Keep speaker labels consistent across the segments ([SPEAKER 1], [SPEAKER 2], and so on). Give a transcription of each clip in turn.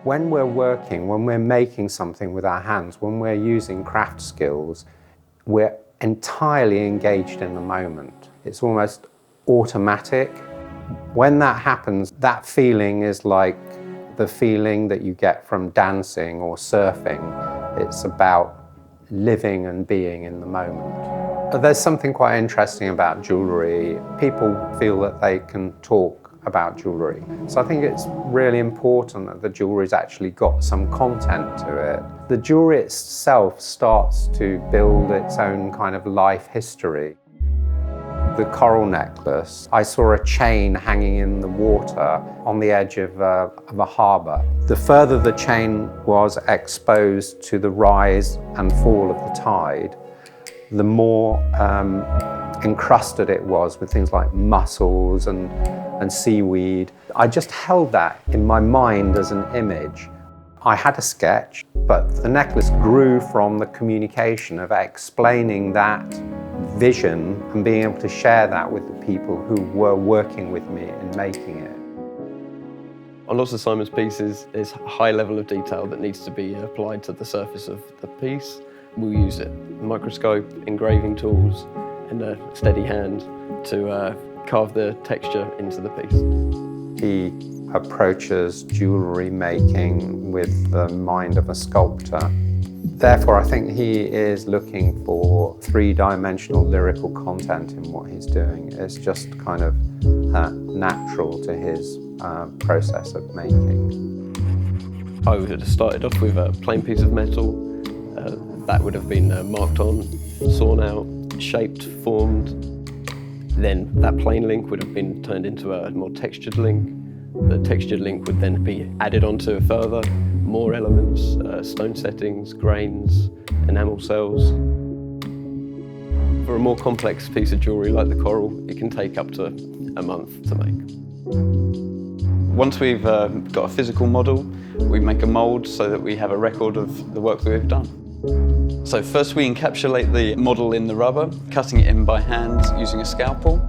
[SPEAKER 1] When we're working, when we're making something with our hands, when we're using craft skills, we're entirely engaged in the moment. It's almost automatic. When that happens, that feeling is like the feeling that you get from dancing or surfing. It's about living and being in the moment. There's something quite interesting about jewellery. People feel that they can talk about jewellery. So I think it's really important that the jewellery's actually got some content to it. The jewellery itself starts to build its own kind of life history. The coral necklace, I saw a chain hanging in the water on the edge of a harbour. The further the chain was exposed to the rise and fall of the tide, the more encrusted it was with things like mussels and seaweed. I just held that in my mind as an image. I had a sketch, but the necklace grew from the communication of explaining that vision and being able to share that with the people who were working with me in making it.
[SPEAKER 2] On lots of Simon's pieces, there's a high level of detail that needs to be applied to the surface of the piece. We'll use it, microscope, engraving tools, and a steady hand to carve the texture into the piece.
[SPEAKER 1] He approaches jewellery making with the mind of a sculptor. Therefore, I think he is looking for three-dimensional lyrical content in what he's doing. It's just kind of natural to his process of making.
[SPEAKER 2] I would have started off with a plain piece of metal. That would have been marked on, sawn out, shaped, formed. Then that plain link would have been turned into a more textured link. The textured link would then be added onto further, more elements, stone settings, grains, enamel cells. For a more complex piece of jewellery like the coral, it can take up to a month to make.
[SPEAKER 3] Once we've got a physical model, we make a mould so that we have a record of the work that we've done. So first we encapsulate the model in the rubber, cutting it in by hand using a scalpel.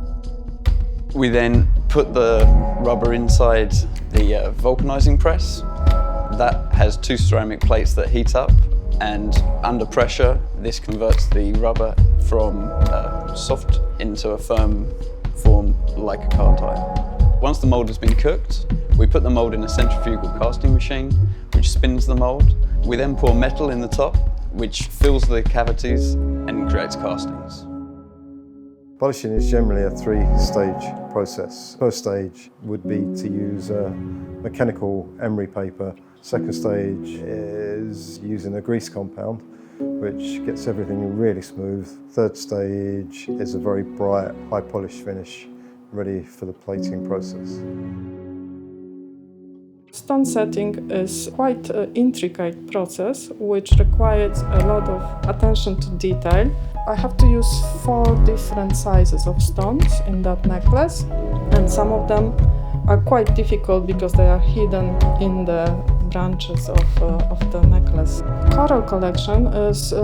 [SPEAKER 3] We then put the rubber inside the vulcanizing press. That has two ceramic plates that heat up, and under pressure this converts the rubber from soft into a firm form like a car tire. Once the mould has been cooked, we put the mould in a centrifugal casting machine which spins the mould. We then pour metal in the top, which fills the cavities and creates castings.
[SPEAKER 4] Polishing is generally a three-stage process. First stage would be to use mechanical emery paper. Second stage is using a grease compound, which gets everything really smooth. Third stage is a very bright, high polish finish, ready for the plating process.
[SPEAKER 5] Stone setting is quite an intricate process which requires a lot of attention to detail. I have to use 4 different sizes of stones in that necklace, and some of them are quite difficult because they are hidden in the branches of the necklace. Coral collection is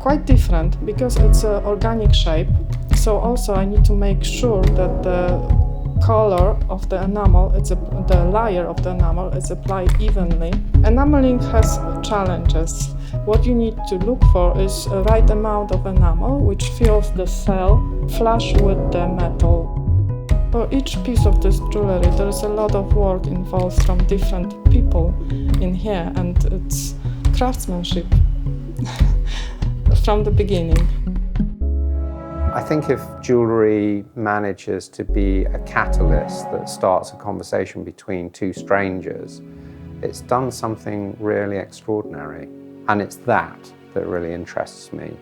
[SPEAKER 5] quite different because it's an organic shape, so also I need to make sure that the color of the enamel, the layer of the enamel is applied evenly. Enameling has challenges. What you need to look for is a right amount of enamel which fills the cell flush with the metal. For each piece of this jewellery there is a lot of work involved from different people in here, and it's craftsmanship from the beginning.
[SPEAKER 1] I think if jewellery manages to be a catalyst that starts a conversation between two strangers, it's done something really extraordinary. And it's that really interests me.